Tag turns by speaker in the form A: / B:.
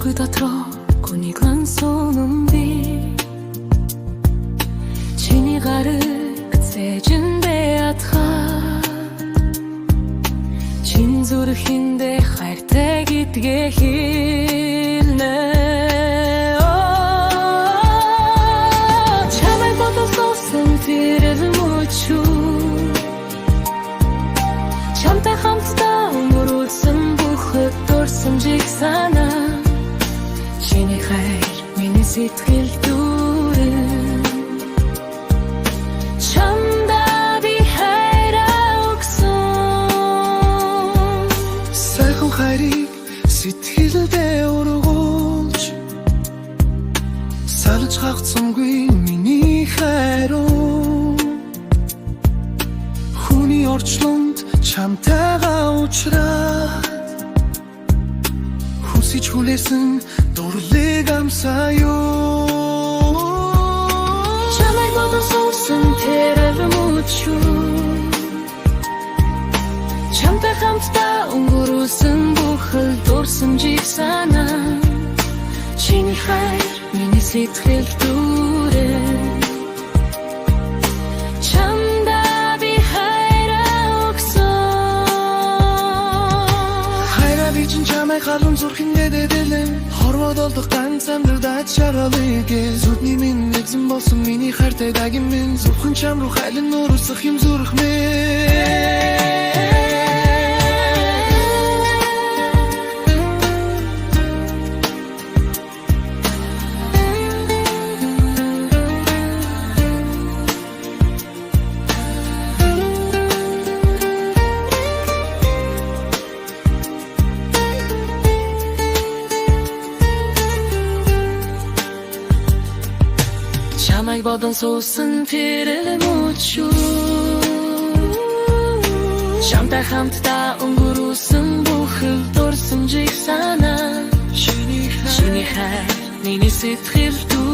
A: Шигүү дотроо гүнигэн сонун би чиний гараг цэжиндээ атхаа чин зүрхэндээ хайртай гэдгээ хэлнэ чамайг бодсон тэрэл мөчүү чамтай хамтдаа өнгөрүүлсэн бүхэд дурсамжийг санаа чиний хайр миний сэтгэл дүүрэн чамдаа би хайраа өгсөн
B: сайхан хайрыг сэтгэлдээ ургуулж салж хагцсангүй миний хайруу хүний орчлонд чамтайгаа уулзраад хүсэж хүлээсэн дурлыг амсаа
A: чамайг бодсон тэрэл мөчүү чамтай хамтдаа өнгөрүүлсэн бүхэл дурсамжийг санаа чиний хайр миний сэтгэл дүүрэн чамдаа би хайраа өгсөн
B: хайраа би чин чамайг халуун зүрхэндээ дэдэлэн хорвоод олдох ганц амьдралд чаралыг зүдний минь нэгэн болсон миний хайртай дагим минь зөвхөн чам руу хайлан нуурсах юм зүрх минь
A: чамайг бодсон тэрэл мөчүү чамтай хамтдаа өнгөрүүлсэн бүхэл дурсамжийг санаа чиний хайр миний сэтгэл дүүрэн